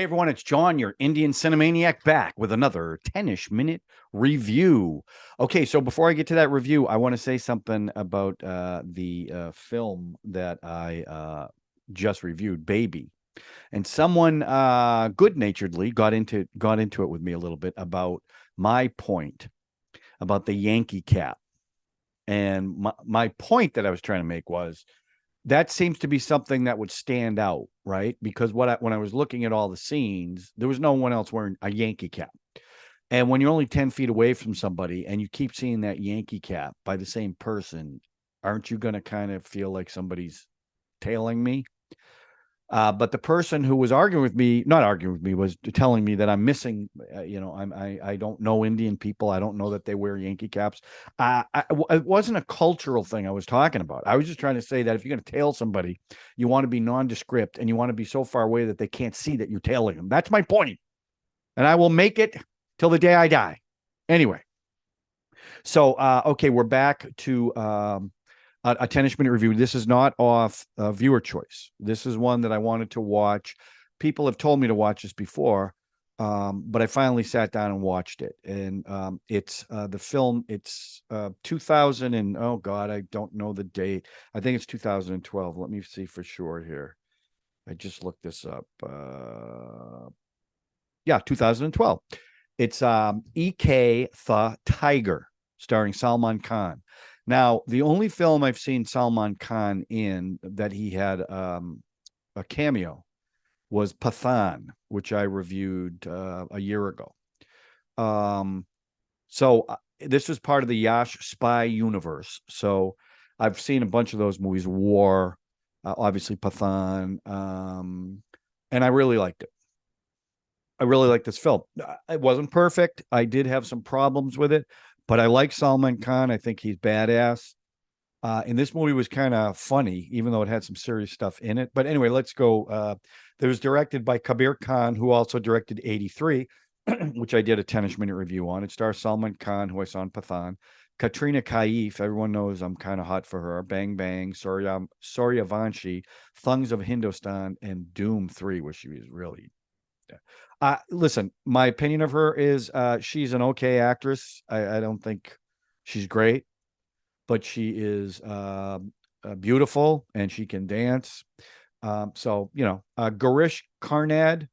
Hey everyone, it's John, your Indian Cine-MANIAC, back with another 10-ish minute review. Okay, so before I get to that review, I want to say something about the film that I just reviewed, Baby. And someone good-naturedly got into it with me a little bit about my point about the Yankee cap. And my point that I was trying to make was that seems to be something that would stand out, right? Because when I was looking at all the scenes, there was no one else wearing a Yankee cap. And when you're only 10 feet away from somebody and you keep seeing that Yankee cap by the same person, aren't you going to kind of feel like somebody's tailing me? But the person who was arguing with me, not arguing with me, was telling me that I'm missing. I don't know Indian people. I don't know that they wear Yankee caps. It wasn't a cultural thing I was talking about. I was just trying to say that if you're going to tail somebody, you want to be nondescript and you want to be so far away that they can't see that you're tailing them. That's my point, and I will make it till the day I die. Anyway, so okay, we're back to a 10-ish minute review. This is not off viewer choice. This is one that I wanted to watch. People have told me to watch this before, but I finally sat down and watched it. And it's the film. It's 2000 and oh god, I don't know the date. I think it's 2012. Let me see for sure here. I just looked this up. Yeah, 2012. It's E.K. the Tiger, starring Salman Khan. Now, the only film I've seen Salman Khan in that he had a cameo was Pathan, which I reviewed a year ago. So this was part of the Yash Spy Universe. So I've seen a bunch of those movies, War, obviously Pathan, and I really liked it. I really like this film. It wasn't perfect. I did have some problems with it, but I like Salman Khan. I think he's badass. And this movie was kind of funny, even though it had some serious stuff in it. But anyway, let's go. It was directed by Kabir Khan, who also directed 83, which I did a 10-ish minute review on. It stars Salman Khan, who I saw in Pathan. Katrina Kaif, everyone knows I'm kind of hot for her. Bang Bang, Vanshi, Thungs of Hindustan, and Doom 3, where she was really listen, my opinion of her is she's an okay actress. I don't think she's great, but she is beautiful and she can dance. Garish Karnad,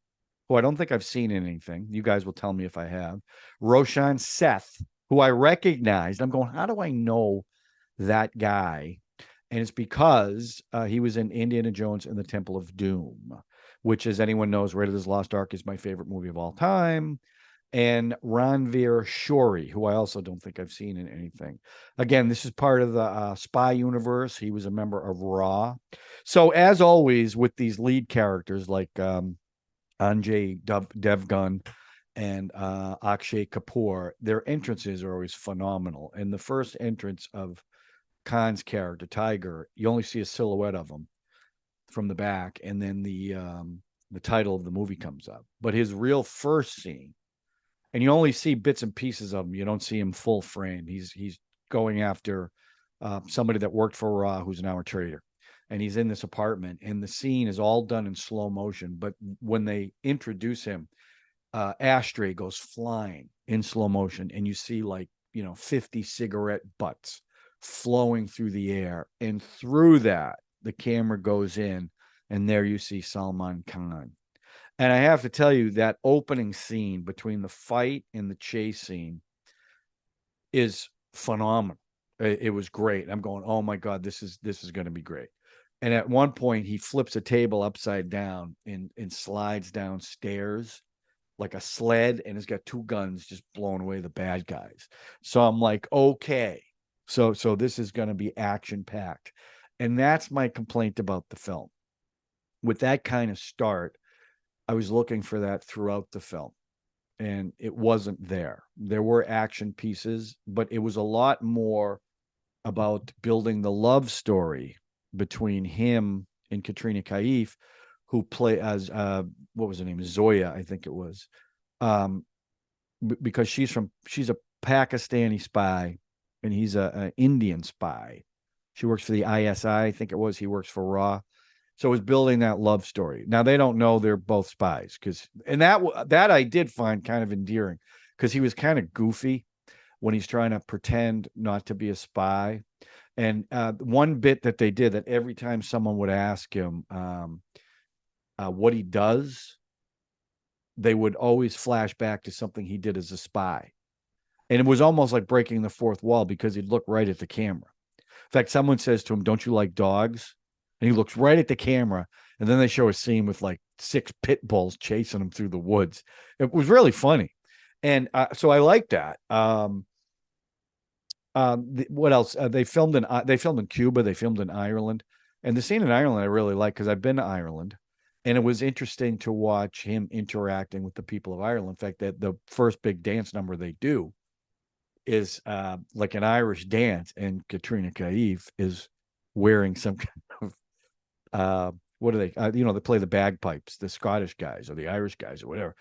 who I don't think I've seen in anything. You guys will tell me if I have. Roshan Seth, who I recognized. I'm going, how do I know that guy? And it's because he was in Indiana Jones and the Temple of Doom, which, as anyone knows, Raiders of the Lost Ark is my favorite movie of all time. And Ranveer Shori, who I also don't think I've seen in anything. Again, this is part of the Spy Universe. He was a member of Raw. So, as always, with these lead characters like Anjay Devgan and Akshay Kapoor, their entrances are always phenomenal. And the first entrance of Khan's character, Tiger, you only see a silhouette of him from the back, and then the title of the movie comes up. But his real first scene, and you only see bits and pieces of him. You don't see him full frame. He's going after somebody that worked for Raw, who's now a traitor, and he's in this apartment, and the scene is all done in slow motion. But when they introduce him, ashtray goes flying in slow motion, and you see 50 cigarette butts flowing through the air, and through that the camera goes in, and there you see Salman Khan. And I have to tell you, that opening scene between the fight and the chase scene is phenomenal. It was great. I'm going, oh my god, this is going to be great. And at one point he flips a table upside down and slides downstairs like a sled, and has got two guns just blowing away the bad guys. So I'm like, okay, so this is going to be action packed. And that's my complaint about the film. With that kind of start, I was looking for that throughout the film, and it wasn't there. There were action pieces, but it was a lot more about building the love story between him and Katrina Kaif, who play as what was her name, Zoya, I think it was, because she's a Pakistani spy, and he's an Indian spy. She works for the ISI, I think it was. He works for Raw. So it's building that love story. Now they don't know they're both spies and that I did find kind of endearing because he was kind of goofy when he's trying to pretend not to be a spy. And one bit that they did that every time someone would ask him what he does, they would always flash back to something he did as a spy. And it was almost like breaking the fourth wall because he'd look right at the camera. In fact, someone says to him, "Don't you like dogs?" And he looks right at the camera. And then they show a scene with like 6 pit bulls chasing him through the woods. It was really funny. And so I like that. What else? They filmed in Cuba. They filmed in Ireland. And the scene in Ireland I really like because I've been to Ireland. And it was interesting to watch him interacting with the people of Ireland. In fact, that the first big dance number they do is like an Irish dance, and Katrina Kaif is wearing some kind of what are they? They play the bagpipes, the Scottish guys or the Irish guys or whatever.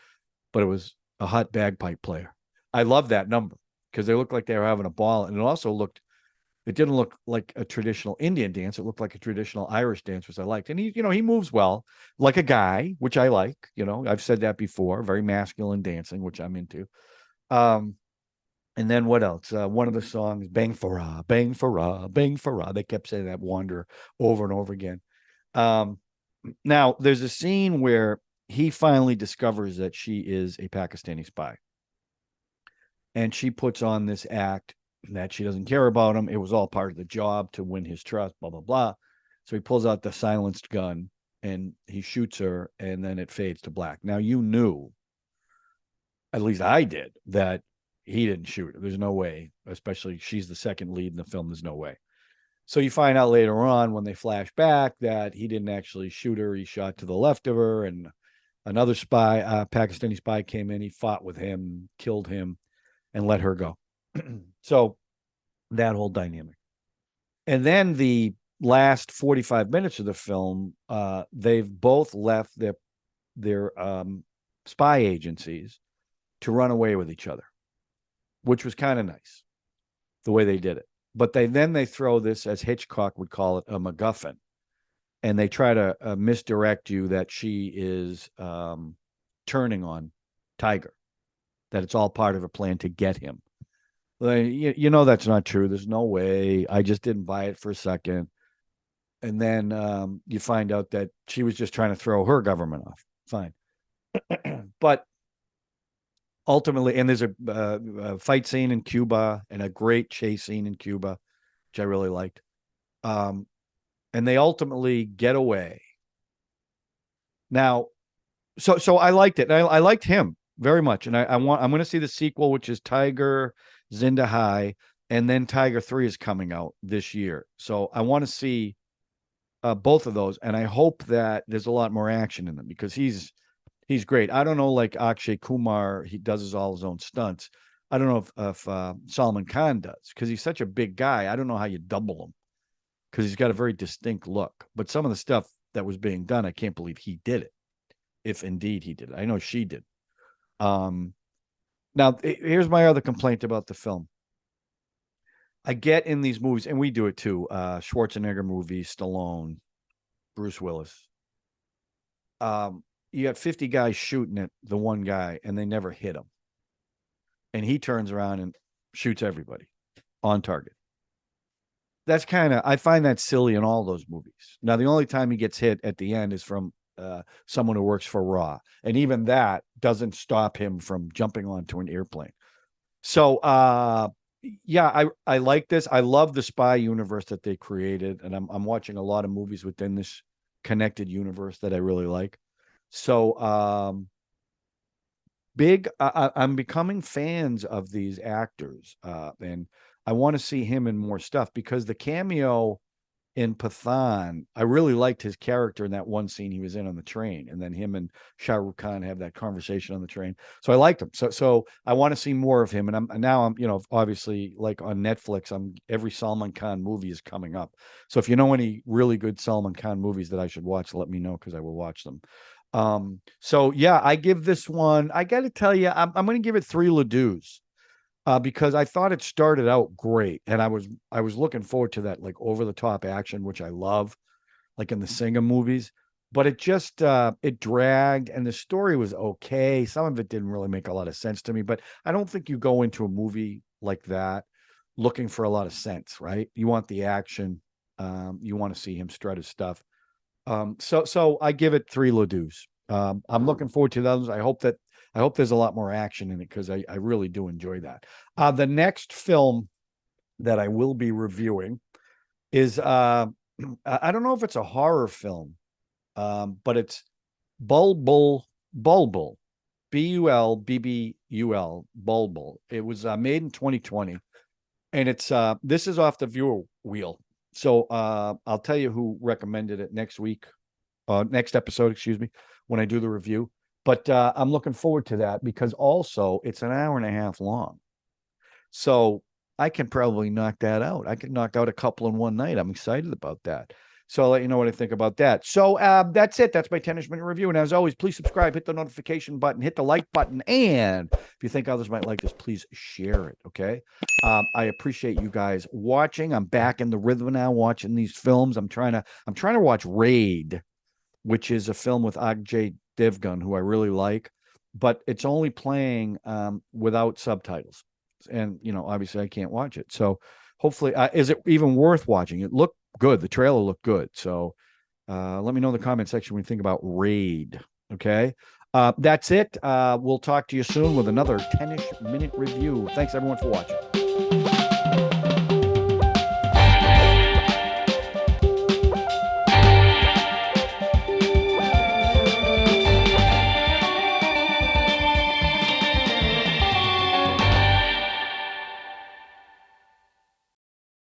But it was a hot bagpipe player. I love that number because they looked like they were having a ball, and it didn't look like a traditional Indian dance. It looked like a traditional Irish dance, which I liked. And he moves well, like a guy, which I like. I've said that before. Very masculine dancing, which I'm into. And then what else? One of the songs, "Bang for Ra, Bang for Ra, Bang for Ra." They kept saying that Wanderer over and over again. Now, there's a scene where he finally discovers that she is a Pakistani spy. And she puts on this act that she doesn't care about him. It was all part of the job to win his trust, blah, blah, blah. So he pulls out the silenced gun and he shoots her, and then it fades to black. Now, you knew, at least I did, that he didn't shoot her. There's no way, especially she's the second lead in the film. There's no way. So you find out later on when they flash back that he didn't actually shoot her. He shot to the left of her, and another spy, Pakistani spy, came in. He fought with him, killed him, and let her go. So that whole dynamic. And then the last 45 minutes of the film, they've both left their spy agencies to run away with each other, which was kind of nice, the way they did it. But they throw this, as Hitchcock would call it, a MacGuffin. And they try to misdirect you that she is turning on Tiger, that it's all part of a plan to get him. That's not true. There's no way. I just didn't buy it for a second. And then you find out that she was just trying to throw her government off. Fine. But ultimately, and there's a fight scene in Cuba and a great chase scene in Cuba, which I really liked. And they ultimately get away. Now, so I liked it. I liked him very much. And I'm going to see the sequel, which is Tiger Zinda High, and then Tiger 3 is coming out this year. So I want to see both of those, and I hope that there's a lot more action in them because he's great. I don't know, like Akshay Kumar, he does all his own stunts. I don't know if Salman Khan does because he's such a big guy. I don't know how you double him because he's got a very distinct look. But some of the stuff that was being done, I can't believe he did it. If indeed he did it, I know she did. Now, here's my other complaint about the film. I get in these movies, and we do it too, Schwarzenegger movies, Stallone, Bruce Willis. You got 50 guys shooting at the one guy, and they never hit him. And he turns around and shoots everybody on target. That's I find that silly in all those movies. Now, the only time he gets hit at the end is from someone who works for Raw. And even that doesn't stop him from jumping onto an airplane. So, yeah, I like this. I love the spy universe that they created. And I'm watching a lot of movies within this connected universe that I really like. So, I'm becoming fans of these actors. And I want to see him in more stuff because the cameo in Pathan, I really liked his character in that one scene he was in on the train, and then him and Shah Rukh Khan have that conversation on the train. So I liked him. So I want to see more of him. And I'm obviously, like on Netflix, every Salman Khan movie is coming up. So if you know any really good Salman Khan movies that I should watch, let me know because I will watch them. So yeah, I give this one, I got to tell you, I'm going to give it 3 Ladus. Because I thought it started out great, and I was looking forward to that, like, over the top action, which I love. like in the Singer movies. But it just it dragged, and the story was okay. Some of it didn't really make a lot of sense to me. But I don't think you go into a movie like that looking for a lot of sense, right? You want the action. You want to see him strut his stuff. So I give it 3 Ladus. I'm looking forward to those. I hope there's a lot more action in it because I really do enjoy that. The next film that I will be reviewing is I don't know if it's a horror film, but it's Bulbul, Bulbul, Bulbul. It was made in 2020, and it's this is off the viewer wheel. So I'll tell you who recommended it next week, next episode, excuse me, when I do the review. But I'm looking forward to that because also it's an hour and a half long. So I can probably knock that out. I can knock out a couple in one night. I'm excited about that. So I'll let you know what I think about that. So that's it. That's my 10-ish-minute review. And as always, please subscribe, hit the notification button, hit the like button. And if you think others might like this, please share it. Okay. I appreciate you guys watching. I'm back in the rhythm now, watching these films. I'm trying to watch Raid, which is a film with Ajay Devgan, who I really like, but it's only playing without subtitles. And, obviously I can't watch it. So hopefully, is it even worth watching? It looked good. The trailer looked good. So let me know in the comment section when you think about Raid. Okay. That's it. We'll talk to you soon with another 10-ish-minute review. Thanks everyone for watching.